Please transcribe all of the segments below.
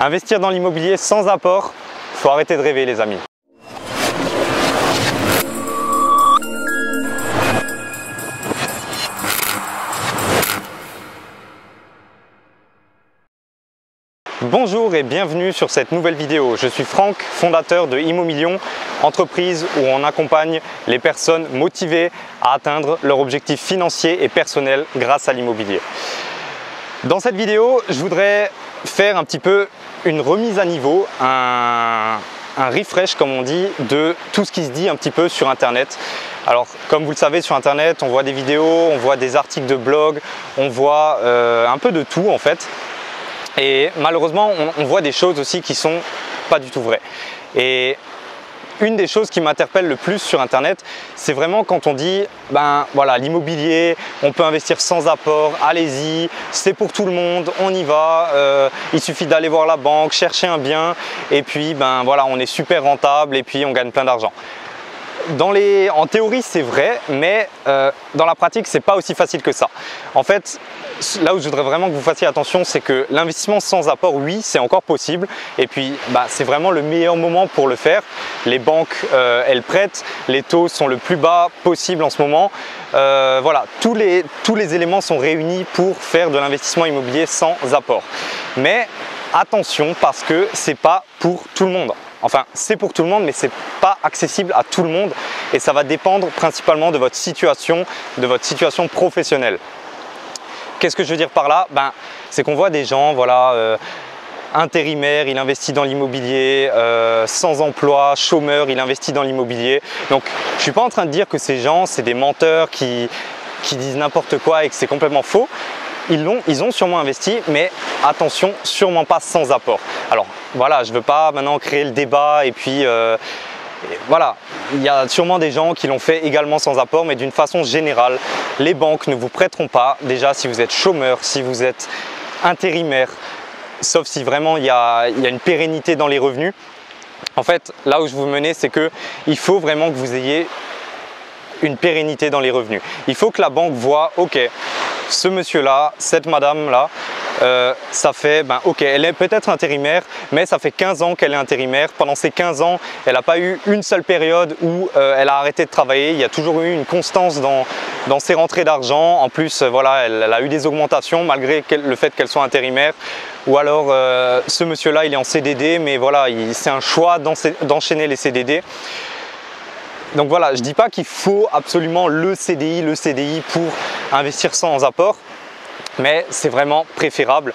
Investir dans l'immobilier sans apport, faut arrêter de rêver les amis. Bonjour et bienvenue sur cette nouvelle vidéo. Je suis Franck, fondateur de Immomillions, entreprise où on accompagne les personnes motivées à atteindre leurs objectifs financiers et personnels grâce à l'immobilier. Dans cette vidéo, je voudrais faire un petit peu une remise à niveau, un refresh comme on dit, de tout ce qui se dit un petit peu sur internet. Alors comme vous le savez, sur internet on voit des vidéos, on voit des articles de blog, on voit un peu de tout en fait. Et malheureusement, on voit des choses aussi qui sont pas du tout vraies. Et une des choses qui m'interpelle le plus sur internet, c'est vraiment quand on dit ben voilà, l'immobilier, on peut investir sans apport, allez-y, c'est pour tout le monde, on y va, il suffit d'aller voir la banque, chercher un bien et puis ben voilà, on est super rentable et puis on gagne plein d'argent. En théorie c'est vrai, mais dans la pratique c'est pas aussi facile que ça. En fait, là où je voudrais vraiment que vous fassiez attention, c'est que l'investissement sans apport, oui, c'est encore possible. Et puis, c'est vraiment le meilleur moment pour le faire. Les banques, elles prêtent, les taux sont le plus bas possible en ce moment. Voilà, tous les éléments sont réunis pour faire de l'investissement immobilier sans apport. Mais attention, parce que c'est pas pour tout le monde. Enfin, c'est pour tout le monde, mais c'est pas accessible à tout le monde. Et ça va dépendre principalement de votre situation professionnelle. Qu'est-ce que je veux dire par là? C'est qu'on voit des gens, voilà, intérimaires, il investit dans l'immobilier, sans emploi, chômeur, il investit dans l'immobilier. Donc, je ne suis pas en train de dire que ces gens, c'est des menteurs qui disent n'importe quoi et que c'est complètement faux. Ils ont sûrement investi, mais attention, sûrement pas sans apport. Alors, voilà, je ne veux pas maintenant créer le débat et puis… voilà, il y a sûrement des gens qui l'ont fait également sans apport, mais d'une façon générale, les banques ne vous prêteront pas, déjà si vous êtes chômeur, si vous êtes intérimaire, sauf si vraiment il y a une pérennité dans les revenus. En fait, là où je vous menais, c'est qu'il faut vraiment que vous ayez une pérennité dans les revenus. Il faut que la banque voit, ok, ce monsieur-là, cette madame-là, ça fait, ok, elle est peut-être intérimaire, mais ça fait 15 ans qu'elle est intérimaire. Pendant ces 15 ans, elle n'a pas eu une seule période où elle a arrêté de travailler. Il y a toujours eu une constance dans ses rentrées d'argent. En plus, voilà, elle a eu des augmentations malgré le fait qu'elle soit intérimaire. Ou alors, ce monsieur-là, il est en CDD, mais voilà, c'est un choix d'enchaîner les CDD. Donc voilà, je ne dis pas qu'il faut absolument le CDI pour investir sans apport, mais c'est vraiment préférable.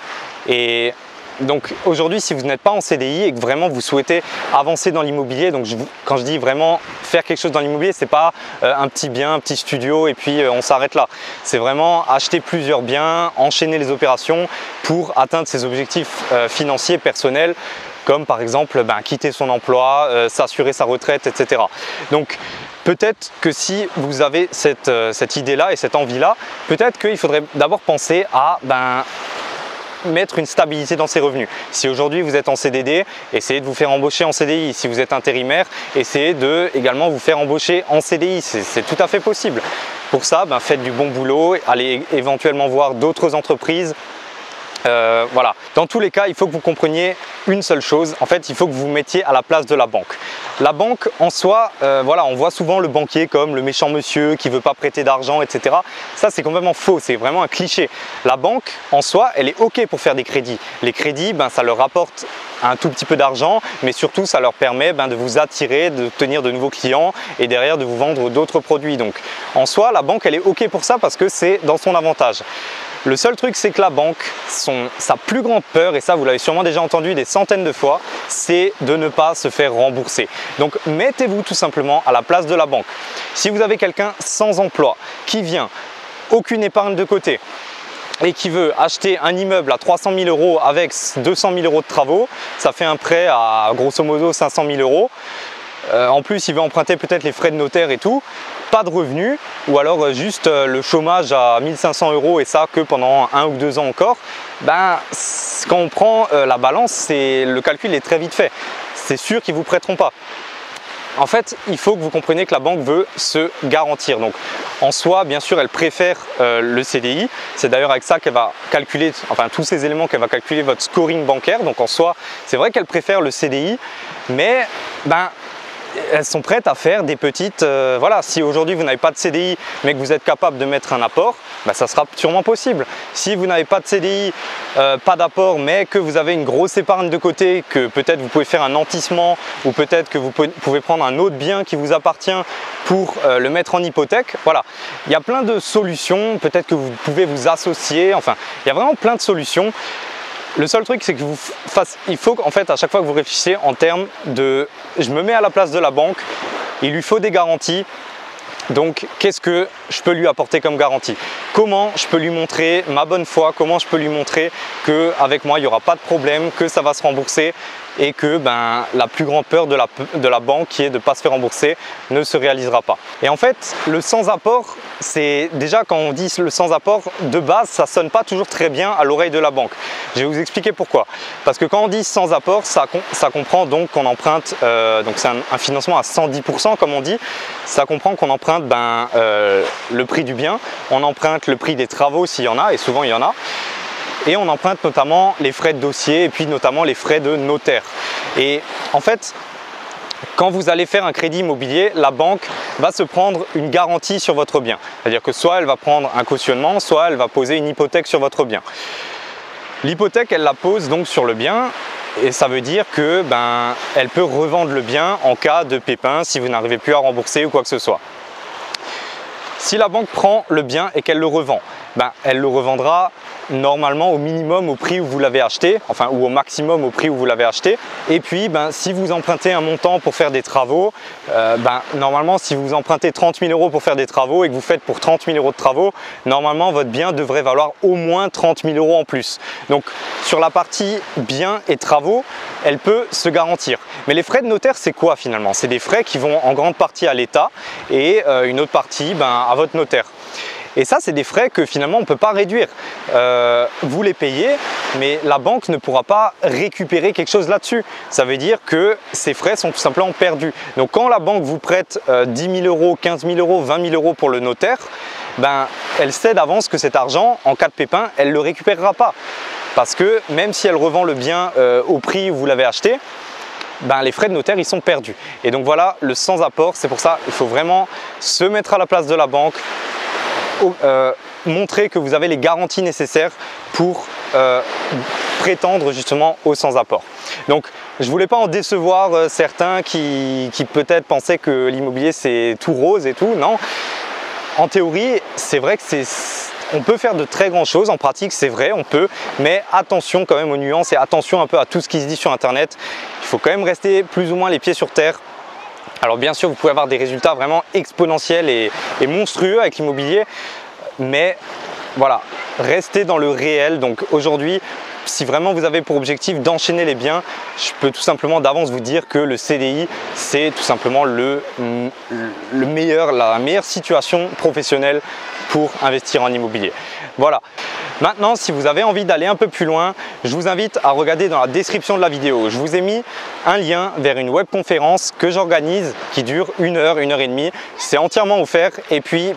Et donc aujourd'hui, si vous n'êtes pas en CDI et que vraiment vous souhaitez avancer dans l'immobilier, donc quand je dis vraiment faire quelque chose dans l'immobilier, c'est pas un petit bien, un petit studio et puis on s'arrête là. C'est vraiment acheter plusieurs biens, enchaîner les opérations pour atteindre ses objectifs financiers personnels, comme par exemple quitter son emploi, s'assurer sa retraite, etc. Donc peut-être que si vous avez cette idée-là et cette envie-là, peut-être qu'il faudrait d'abord penser à mettre une stabilité dans ses revenus. Si aujourd'hui vous êtes en CDD, essayez de vous faire embaucher en CDI. Si vous êtes intérimaire, essayez de également vous faire embaucher en CDI. C'est tout à fait possible. Pour ça, faites du bon boulot, allez éventuellement voir d'autres entreprises. Voilà. Dans tous les cas, il faut que vous compreniez une seule chose. En fait, il faut que vous vous mettiez à la place de la banque. La banque en soi, voilà, on voit souvent le banquier comme le méchant monsieur qui ne veut pas prêter d'argent, etc. Ça, c'est complètement faux. C'est vraiment un cliché. La banque en soi, elle est OK pour faire des crédits. Les crédits, ça leur rapporte un tout petit peu d'argent, mais surtout, ça leur permet de vous attirer, de tenir de nouveaux clients et derrière de vous vendre d'autres produits. Donc, en soi, la banque, elle est OK pour ça parce que c'est dans son avantage. Le seul truc, c'est que la banque, sa plus grande peur, et ça vous l'avez sûrement déjà entendu des centaines de fois, c'est de ne pas se faire rembourser. Donc mettez-vous tout simplement à la place de la banque. Si vous avez quelqu'un sans emploi qui vient, aucune épargne de côté, et qui veut acheter un immeuble à 300 000 € avec 200 000 € de travaux, ça fait un prêt à grosso modo 500 000 €. En plus, il veut emprunter peut-être les frais de notaire et tout, pas de revenus, ou alors juste le chômage à 1 500 € et ça que pendant 1 ou 2 ans encore, quand on prend la balance, le calcul est très vite fait. C'est sûr qu'ils ne vous prêteront pas. En fait, il faut que vous compreniez que la banque veut se garantir. Donc, en soi, bien sûr, elle préfère le CDI. C'est d'ailleurs avec ça qu'elle va calculer, enfin tous ces éléments qu'elle va calculer votre scoring bancaire. Donc, en soi, c'est vrai qu'elle préfère le CDI, mais elles sont prêtes à faire des petites… voilà, si aujourd'hui vous n'avez pas de CDI mais que vous êtes capable de mettre un apport, ça sera sûrement possible. Si vous n'avez pas de CDI, pas d'apport, mais que vous avez une grosse épargne de côté, que peut-être vous pouvez faire un nantissement ou peut-être que vous pouvez prendre un autre bien qui vous appartient pour le mettre en hypothèque, voilà. Il y a plein de solutions, peut-être que vous pouvez vous associer, enfin, il y a vraiment plein de solutions. Le seul truc, c'est que il faut qu'en fait, à chaque fois que vous réfléchissez en termes de « je me mets à la place de la banque, il lui faut des garanties, donc qu'est-ce que je peux lui apporter comme garantie? Comment je peux lui montrer ma bonne foi? Comment je peux lui montrer qu'avec moi, il n'y aura pas de problème, que ça va se rembourser et que la plus grande peur de la banque, qui est de ne pas se faire rembourser, ne se réalisera pas. Et en fait, le sans-apport, c'est déjà quand on dit le sans-apport, de base, ça ne sonne pas toujours très bien à l'oreille de la banque. Je vais vous expliquer pourquoi. Parce que quand on dit sans-apport, ça comprend donc qu'on emprunte, donc c'est un financement à 110% comme on dit, ça comprend qu'on emprunte le prix du bien, on emprunte le prix des travaux s'il y en a, et souvent il y en a, et on emprunte notamment les frais de dossier et puis notamment les frais de notaire. Et en fait, quand vous allez faire un crédit immobilier, la banque va se prendre une garantie sur votre bien. C'est-à-dire que soit elle va prendre un cautionnement, soit elle va poser une hypothèque sur votre bien. L'hypothèque, elle la pose donc sur le bien et ça veut dire que elle peut revendre le bien en cas de pépin si vous n'arrivez plus à rembourser ou quoi que ce soit. Si la banque prend le bien et qu'elle le revend, elle le revendra normalement au minimum au prix où vous l'avez acheté, enfin ou au maximum au prix où vous l'avez acheté. Et puis si vous empruntez un montant pour faire des travaux, normalement si vous empruntez 30 000 € pour faire des travaux et que vous faites pour 30 000 € de travaux, normalement votre bien devrait valoir au moins 30 000 € en plus. Donc sur la partie biens et travaux, elle peut se garantir. Mais les frais de notaire, c'est quoi finalement? C'est des frais qui vont en grande partie à l'État et une autre partie à votre notaire. Et ça, c'est des frais que finalement on ne peut pas réduire. Vous les payez, mais la banque ne pourra pas récupérer quelque chose là-dessus. Ça veut dire que ces frais sont tout simplement perdus. Donc quand la banque vous prête 10 000 €, 15 000 €, 20 000 € pour le notaire, elle sait d'avance que cet argent, en cas de pépin, elle ne le récupérera pas. Parce que même si elle revend le bien au prix où vous l'avez acheté, les frais de notaire ils sont perdus. Et donc voilà, le sans-apport, c'est pour ça qu'il faut vraiment se mettre à la place de la banque, montrer que vous avez les garanties nécessaires pour prétendre justement au sans-apport. Donc je ne voulais pas en décevoir certains qui peut-être pensaient que l'immobilier c'est tout rose et tout. Non, en théorie c'est vrai que on peut faire de très grandes choses, en pratique c'est vrai, on peut, mais attention quand même aux nuances et attention un peu à tout ce qui se dit sur internet. Il faut quand même rester plus ou moins les pieds sur terre. Alors bien sûr vous pouvez avoir des résultats vraiment exponentiels et monstrueux avec l'immobilier, mais voilà, restez dans le réel. Donc aujourd'hui, si vraiment vous avez pour objectif d'enchaîner les biens, je peux tout simplement d'avance vous dire que le CDI c'est tout simplement la meilleure situation professionnelle pour investir en immobilier. Voilà. Maintenant, si vous avez envie d'aller un peu plus loin, je vous invite à regarder dans la description de la vidéo. Je vous ai mis un lien vers une webconférence que j'organise qui dure 1 heure, 1 heure et demie. C'est entièrement offert. Et puis,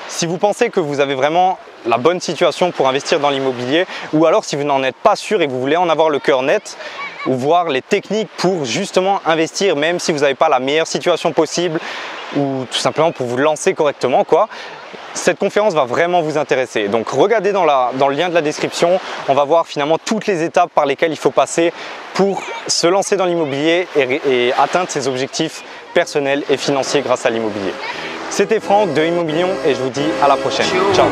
si vous pensez que vous avez vraiment la bonne situation pour investir dans l'immobilier, ou alors si vous n'en êtes pas sûr et que vous voulez en avoir le cœur net, ou voir les techniques pour justement investir, même si vous n'avez pas la meilleure situation possible, ou tout simplement pour vous lancer correctement, cette conférence va vraiment vous intéresser. Donc regardez dans le lien de la description, on va voir finalement toutes les étapes par lesquelles il faut passer pour se lancer dans l'immobilier et atteindre ses objectifs personnels et financiers grâce à l'immobilier. C'était Franck de Immomilion et je vous dis à la prochaine. Ciao.